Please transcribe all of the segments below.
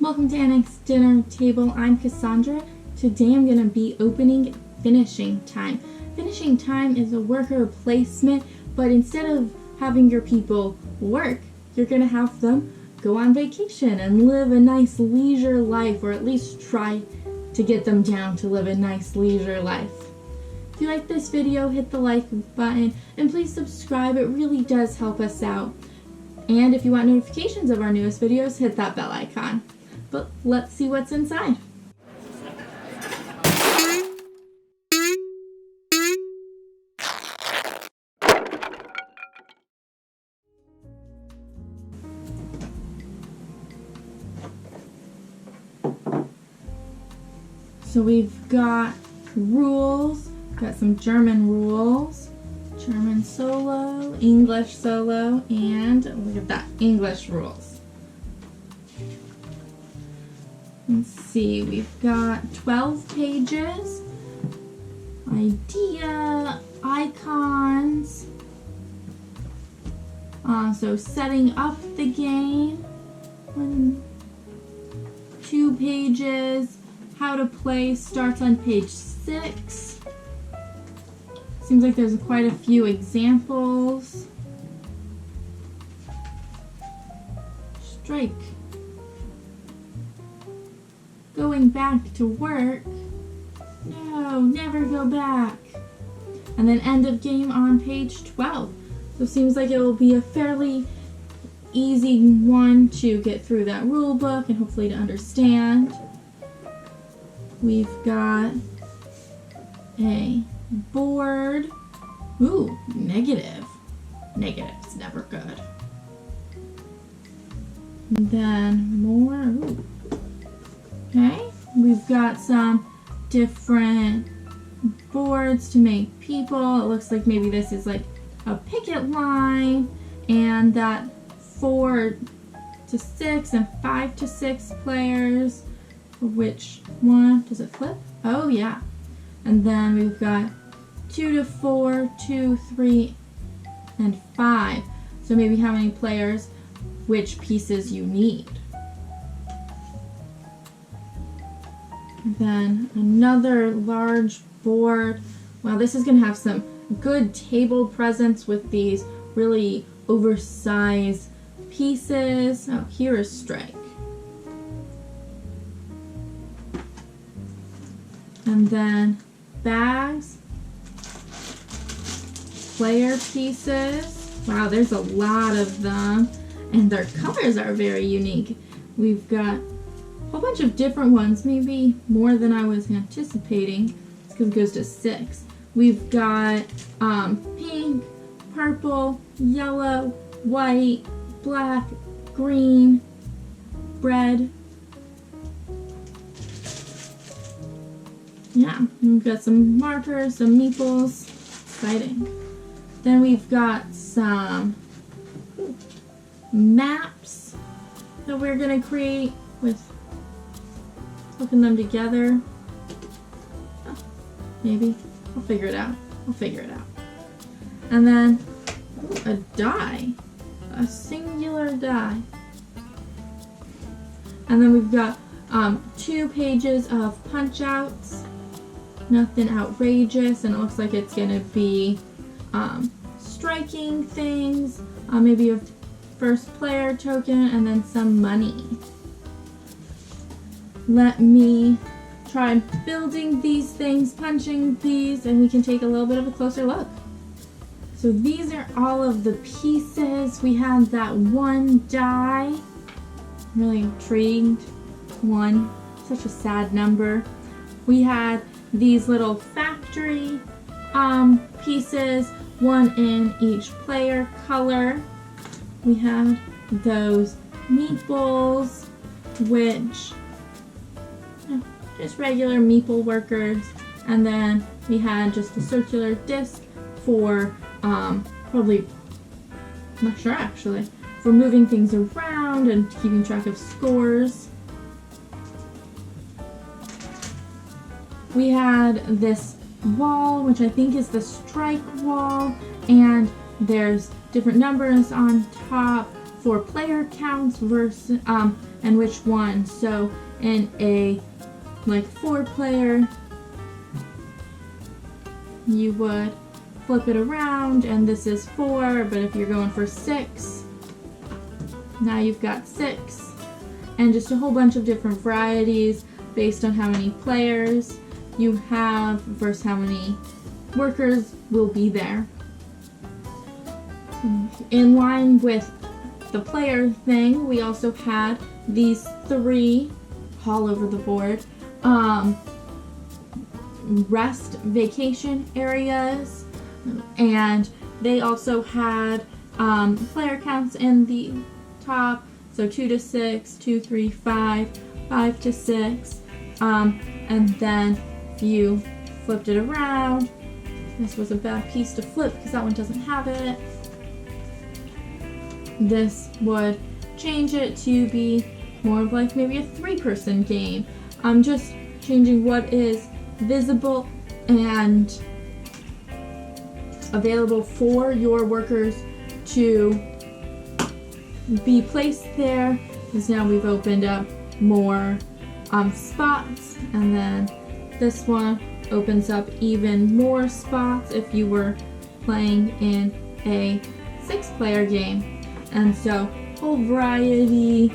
Welcome to Annexed Dinner Table. I'm Cassandra. Today I'm going to be opening Finishing Time. Finishing Time is a worker placement, but instead of having your people work, you're going to have them go on vacation and live a nice leisure life, or at least try to get them down to live a nice leisure life. If you like this video, hit the like button and please subscribe. It really does help us out. And if you want notifications of our newest videos, hit that bell icon. But let's see what's inside. So we've got rules, got some German rules, German solo, English solo, and look at that, English rules. Let's see, we've got 12 pages, idea, icons, so setting up the game, 2 pages, how to play starts on page 6. Seems like there's quite a few examples. Strike. Going back to work. No, never go back. And then end of game on page 12. So it seems like it will be a fairly easy one to get through that rule book and hopefully to understand. We've got a board. Ooh, negative. Negative's never good. And then more. Ooh. Okay, we've got some different boards to make people. It looks like maybe this is like a picket line, and that 4 to 6 and 5 to 6 players. Which one? Does it flip? Oh yeah. And then we've got 2 to 4, 2, 3, and 5. So maybe how many players, which pieces you need. And then another large board. Wow, this is going to have some good table presence with these really oversized pieces. Oh, here is strike. And then bags, player pieces. Wow, there's a lot of them. And their colors are very unique. We've got a whole bunch of different ones, maybe more than I was anticipating. It's because it goes to 6. We've got pink, purple, yellow, white, black, green, red. Yeah, we've got some markers, some meeples. Exciting. Then we've got some maps that we're going to create with hooking them together. Oh, maybe. I'll figure it out. And then a die. A singular die. And then we've got 2 pages of punch outs. Nothing outrageous, and it looks like it's going to be striking things, maybe a first player token, and then some money. Let me try building these things, punching these, and we can take a little bit of a closer look. So these are all of the pieces. We have that 1 die. I'm really intrigued. 1, such a sad number. We had these little factory pieces, 1 in each player color. We have those meeples, which just regular meeple workers, and then we had just a circular disc for probably, I'm not sure actually, for moving things around and keeping track of scores. We had this wall, which I think is the strike wall, and there's different numbers on top for player counts versus, and and which one. So in a like 4-player, you would flip it around and this is 4, but if you're going for 6, now you've got 6, and just a whole bunch of different varieties based on how many players you have versus how many workers will be there. In line with the player thing, we also had these 3 all over the board rest vacation areas, and they also had player counts in the top, so 2 to 6, 2, 3, 5, 5 to 6, and then if you flipped it around, this was a bad piece to flip because that one doesn't have it, this would change it to be more of like maybe a 3-person game. I'm just changing what is visible and available for your workers to be placed there, because now we've opened up more spots, and then this one opens up even more spots if you were playing in a 6-player game. And so whole variety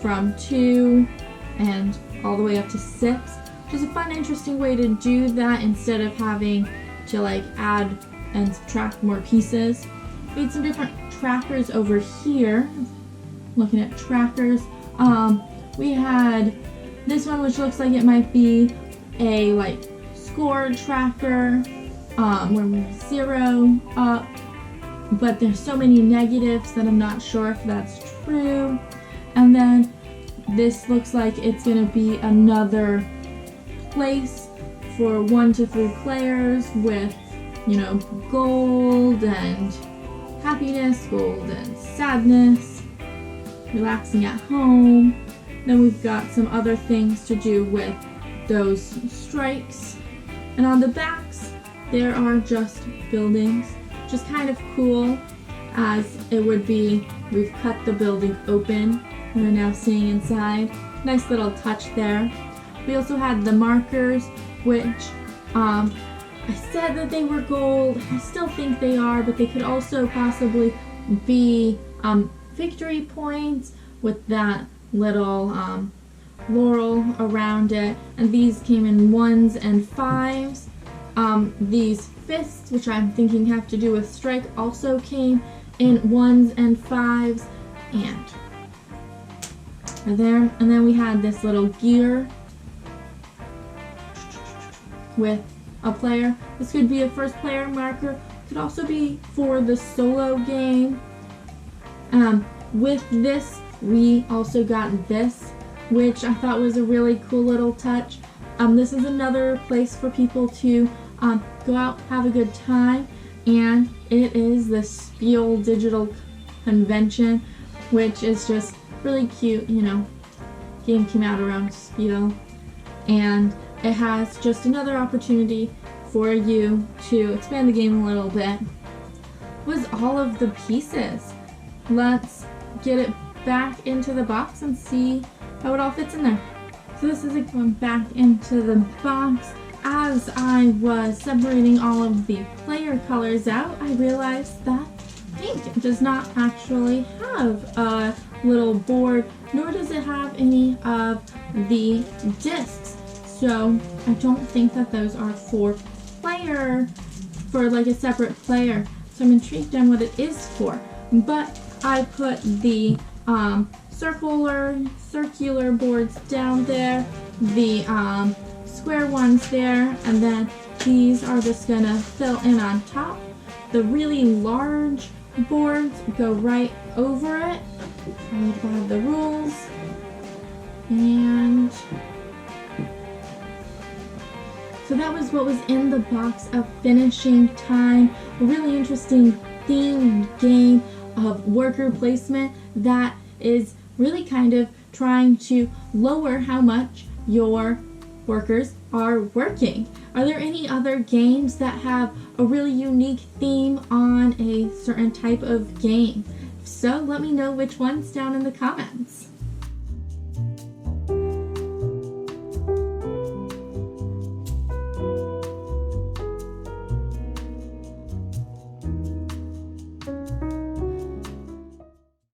from 2 and all the way up to 6, which is a fun, interesting way to do that instead of having to like add and subtract more pieces. We had some different trackers over here. Looking at trackers, we had this one which looks like it might be a like score tracker where we're 0 up, but there's so many negatives that I'm not sure if that's true. And then this looks like it's gonna be another place for 1 to 3 players with, you know, gold and happiness, gold and sadness, relaxing at home. Then we've got some other things to do with those strikes. And on the backs, there are just buildings, which is kind of cool, as it would be, we've cut the building open, and we're now seeing inside. Nice little touch there. We also had the markers, which I said that they were gold. I still think they are, but they could also possibly be victory points with that little laurel around it. And these came in 1s and 5s. These fists, which I'm thinking have to do with strike, also came in 1s and 5s. And there. And then we had this little gear with a player. This could be a 1st player marker. Could also be for the solo game. With this, we also got this, which I thought was a really cool little touch. This is another place for people to go out, have a good time, and it is the Spiel Digital Convention, which is just really cute. You know, game came out around Spiel, and it has just another opportunity for you to expand the game a little bit. Was all of the pieces. Let's get it back into the box and see how it all fits in there. So this is it going back into the box. As I was separating all of the player colors out, I realized that pink does not actually have a little board, nor does it have any of the discs. So I don't think that those are for like a separate player. So I'm intrigued on what it is for. But I put the circular boards down there, the square ones there, and then these are just gonna fill in on top. The really large boards go right over it. I have the rules, and so that was what was in the box of Finishing Time. A really interesting themed game of worker placement that is really kind of trying to lower how much your workers are working. Are there any other games that have a really unique theme on a certain type of game? If so, let me know which ones down in the comments.